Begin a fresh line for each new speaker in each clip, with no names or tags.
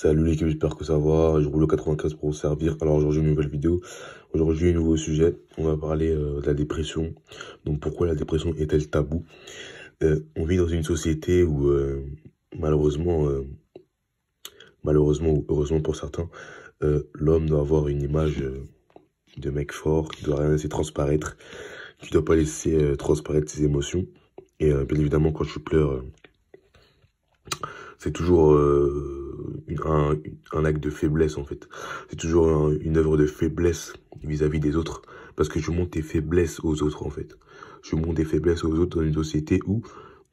Salut l'équipe, j'espère que ça va. Je roule au 95 pour vous servir. Alors aujourd'hui, une nouvelle vidéo. Aujourd'hui, un nouveau sujet. On va parler de la dépression. Donc pourquoi la dépression est-elle tabou? On vit dans une société où malheureusement, malheureusement ou heureusement pour certains, l'homme doit avoir une image de mec fort, qui doit rien laisser transparaître, qui doit pas laisser transparaître ses émotions. Et bien évidemment, quand tu pleures, c'est toujours un acte de faiblesse en fait. C'est toujours une œuvre de faiblesse vis-à-vis des autres. Parce que tu montres tes faiblesses aux autres en fait. Tu montres tes faiblesses aux autres dans une société où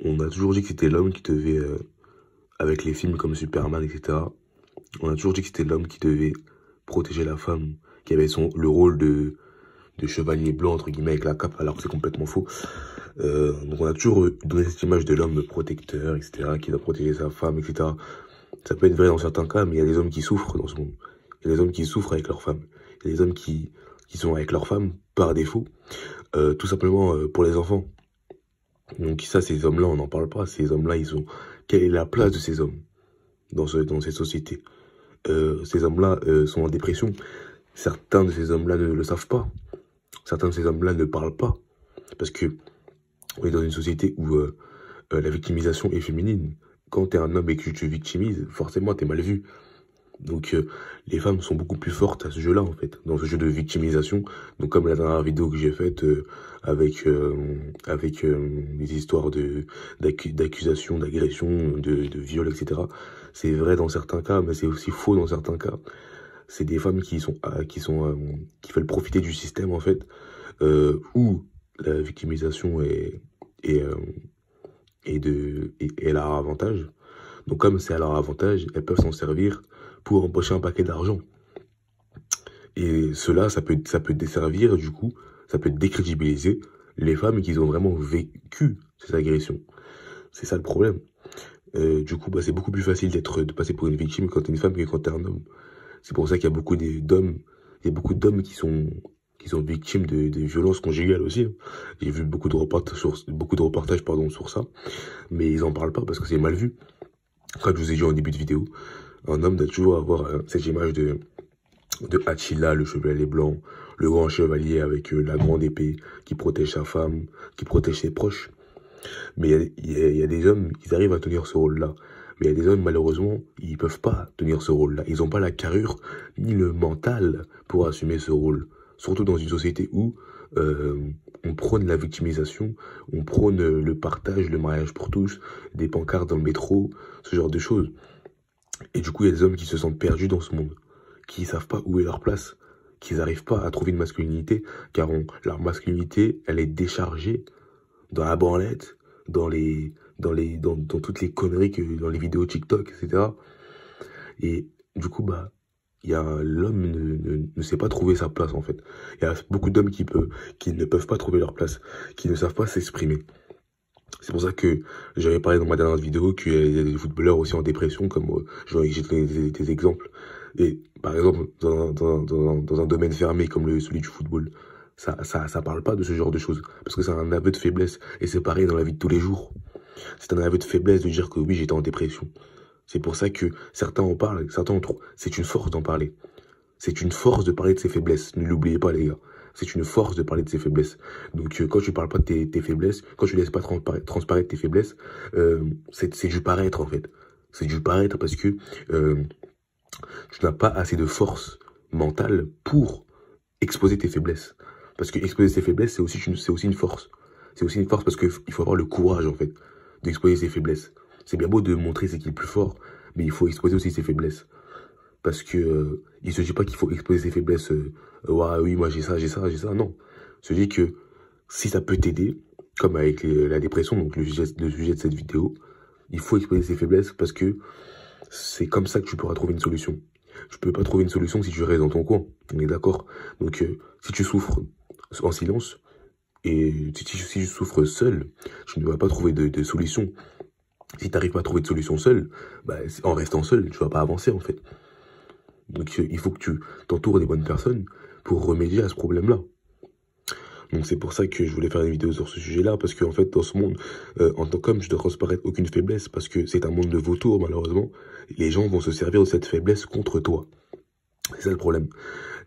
on a toujours dit que c'était l'homme qui devait, avec les films comme Superman, etc. On a toujours dit que c'était l'homme qui devait protéger la femme, qui avait le rôle de chevalier blanc, entre guillemets, avec la cape, alors que c'est complètement faux. Donc on a toujours donné cette image de l'homme protecteur, etc., qui doit protéger sa femme, etc. Ça peut être vrai dans certains cas, mais il y a des hommes qui souffrent dans ce monde. Il y a des hommes qui souffrent avec leur femme. Il y a des hommes qui sont avec leur femme par défaut, tout simplement pour les enfants. Donc ça, ces hommes-là, on n'en parle pas. Ces hommes-là, quelle est la place de ces hommes dans cette société? Ces hommes-là sont en dépression. Certains de ces hommes-là ne le savent pas. Certains de ces hommes-là ne parlent pas. Parce que on est dans une société où la victimisation est féminine. Quand t'es un homme et que tu te victimises, forcément t'es mal vu. Donc les femmes sont beaucoup plus fortes à ce jeu-là en fait, dans ce jeu de victimisation. Donc comme la dernière vidéo que j'ai faite avec des histoires d'accusations, d'agressions, de viols, etc. C'est vrai dans certains cas, mais c'est aussi faux dans certains cas. C'est des femmes qui veulent profiter du système en fait, où la victimisation est à leur avantage. Donc comme c'est à leur avantage, elles peuvent s'en servir pour empocher un paquet d'argent. Et cela, ça peut desservir, du coup, ça peut décrédibiliser les femmes qui ont vraiment vécu ces agressions. C'est ça le problème. Du coup, c'est beaucoup plus facile de passer pour une victime quand t'es une femme que quand t'es un homme. C'est pour ça qu'il y a beaucoup d'hommes, qui sont victimes de violences conjugales aussi. J'ai vu beaucoup de reportages sur ça, mais ils en parlent pas parce que c'est mal vu. Comme je vous ai dit en début de vidéo, un homme doit toujours avoir cette image de Attila, le chevalier blanc, le grand chevalier avec la grande épée qui protège sa femme, qui protège ses proches. Mais il y a des hommes qui arrivent à tenir ce rôle-là. Mais il y a des hommes, malheureusement, ils peuvent pas tenir ce rôle-là. Ils n'ont pas la carrure ni le mental pour assumer ce rôle. Surtout dans une société où on prône la victimisation, on prône le partage, le mariage pour tous, des pancartes dans le métro, ce genre de choses. Et du coup, il y a des hommes qui se sentent perdus dans ce monde, qui savent pas où est leur place, qui n'arrivent pas à trouver une masculinité, car leur masculinité, elle est déchargée dans la branlette, dans toutes les conneries dans les vidéos TikTok, etc. Et du coup, l'homme ne sait pas trouver sa place, en fait. Il y a beaucoup d'hommes qui ne peuvent pas trouver leur place, qui ne savent pas s'exprimer. C'est pour ça que j'avais parlé dans ma dernière vidéo qu'il y a des footballeurs aussi en dépression, comme j'ai donné des exemples. Et par exemple, dans un domaine fermé comme celui du football, ça parle pas de ce genre de choses, parce que c'est un aveu de faiblesse. Et c'est pareil dans la vie de tous les jours. C'est un aveu de faiblesse de dire que oui, j'étais en dépression. C'est pour ça que certains en parlent, certains en trouvent. C'est une force d'en parler. C'est une force de parler de ses faiblesses. Ne l'oubliez pas, les gars. C'est une force de parler de ses faiblesses. Donc, quand tu parles pas de tes faiblesses, quand tu laisses pas transparaître tes faiblesses, c'est du paraître, en fait. C'est du paraître parce que tu n'as pas assez de force mentale pour exposer tes faiblesses. Parce que exposer ses faiblesses, c'est aussi une force. C'est aussi une force parce qu'il faut avoir le courage, en fait, d'exposer ses faiblesses. C'est bien beau de montrer ce qui est le plus fort, mais il faut exposer aussi ses faiblesses. Parce que il se dit pas qu'il faut exposer ses faiblesses. Ouais, oui, moi j'ai ça. Non. Il se dit que si ça peut t'aider, comme avec la dépression, donc le sujet de cette vidéo, il faut exposer ses faiblesses parce que c'est comme ça que tu pourras trouver une solution. Tu peux pas trouver une solution si tu restes dans ton coin. On est d'accord? Donc si tu souffres en silence et si tu souffres seul, tu ne vas pas trouver de solution. Si tu n'arrives pas à trouver de solution seul, en restant seul, tu vas pas avancer en fait. Donc il faut que tu t'entoures des bonnes personnes pour remédier à ce problème-là. Donc c'est pour ça que je voulais faire une vidéo sur ce sujet-là, parce qu'en fait, dans ce monde, en tant qu'homme, je dois transparaître aucune faiblesse, parce que c'est un monde de vautours, malheureusement. Les gens vont se servir de cette faiblesse contre toi. C'est ça le problème.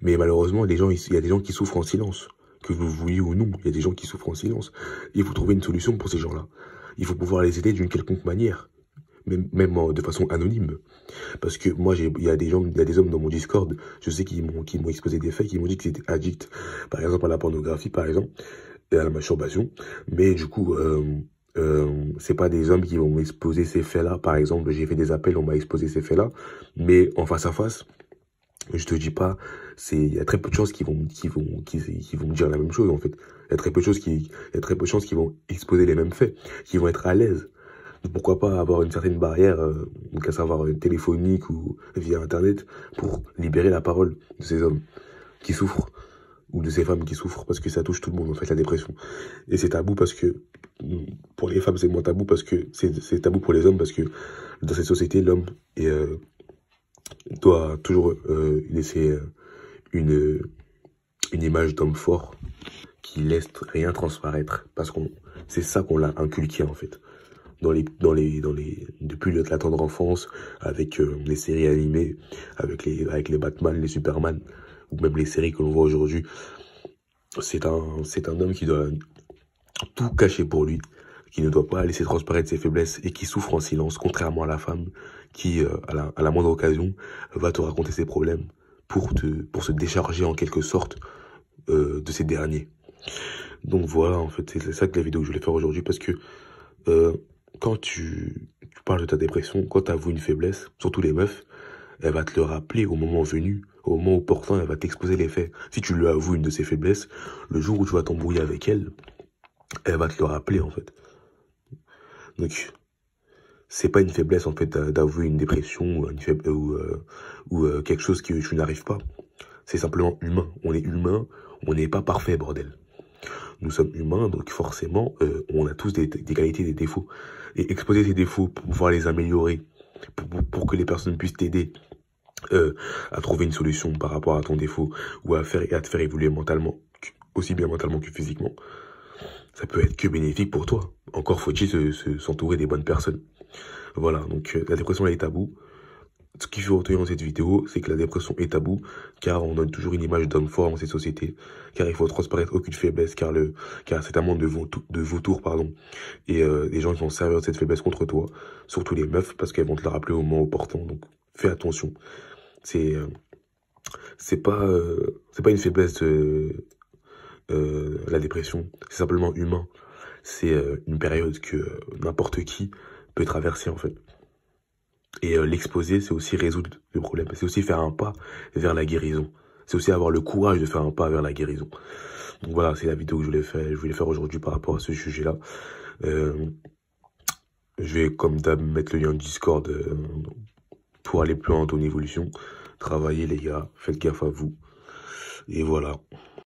Mais malheureusement, il y a des gens qui souffrent en silence. Que vous le vouliez ou non, il y a des gens qui souffrent en silence. Il faut trouver une solution pour ces gens-là. Il faut pouvoir les aider d'une quelconque manière. Même de façon anonyme. Parce que moi, il y a des hommes dans mon Discord, je sais qu'ils m'ont exposé des faits, qui m'ont dit qu'ils étaient addicts, par exemple à la pornographie, par exemple, et à la masturbation. Mais du coup, c'est pas des hommes qui vont m'exposer ces faits-là. Par exemple, j'ai fait des appels, on m'a exposé ces faits-là. Mais en face à face, je te dis pas, il y a très peu de chances qu'ils vont me dire la même chose, en fait. Il y a très peu de chances qu'ils vont exposer les mêmes faits, qu'ils vont être à l'aise. Pourquoi pas avoir une certaine barrière, donc à savoir téléphonique ou via Internet, pour libérer la parole de ces hommes qui souffrent, ou de ces femmes qui souffrent, parce que ça touche tout le monde, en fait, la dépression. Et c'est tabou parce que, pour les femmes, c'est moins tabou parce que, c'est tabou pour les hommes parce que, dans cette société, l'homme doit toujours laisser une image d'homme fort qui laisse rien transparaître, parce c'est ça qu'on l'a inculqué, en fait. Depuis la tendre enfance, avec les séries animées, avec les Batman, les Superman, ou même les séries que l'on voit aujourd'hui. C'est un homme qui doit tout cacher pour lui, qui ne doit pas laisser transparaître ses faiblesses et qui souffre en silence, contrairement à la femme qui, à la moindre occasion, va te raconter ses problèmes pour se décharger en quelque sorte de ces derniers. Donc voilà, en fait, c'est ça que la vidéo que je voulais faire aujourd'hui, parce que quand tu parles de ta dépression, quand tu avoues une faiblesse, surtout les meufs, elle va te le rappeler au moment venu, au moment opportun, elle va t'exposer les faits. Si tu lui avoues une de ses faiblesses, le jour où tu vas t'embrouiller avec elle, elle va te le rappeler, en fait. Donc, c'est pas une faiblesse, en fait, d'avouer une dépression ou quelque chose que tu n'arrives pas. C'est simplement humain. On est humain, on n'est pas parfait, bordel. Nous sommes humains, donc forcément, on a tous des qualités et des défauts. Et exposer tes défauts pour pouvoir les améliorer, pour que les personnes puissent t'aider à trouver une solution par rapport à ton défaut, ou à te faire évoluer mentalement, aussi bien mentalement que physiquement, ça peut être que bénéfique pour toi. Encore faut-il s'entourer des bonnes personnes. Voilà, donc la dépression elle est tabou. Ce qu'il faut retenir dans cette vidéo, c'est que la dépression est tabou, car on donne toujours une image d'homme fort dans cette société, car il faut transparaître aucune faiblesse, car c'est un monde de vautours, pardon, et les gens vont servir de cette faiblesse contre toi, surtout les meufs, parce qu'elles vont te la rappeler au moment opportun, donc fais attention. C'est pas une faiblesse la dépression, c'est simplement humain, c'est une période que n'importe qui peut traverser, en fait. Et l'exposer, c'est aussi résoudre le problème. C'est aussi faire un pas vers la guérison. C'est aussi avoir le courage de faire un pas vers la guérison. Donc voilà, c'est la vidéo que je voulais faire aujourd'hui par rapport à ce sujet-là. Je vais, comme d'hab, mettre le lien Discord pour aller plus loin dans ton évolution. Travaillez, les gars. Faites gaffe à vous. Et voilà.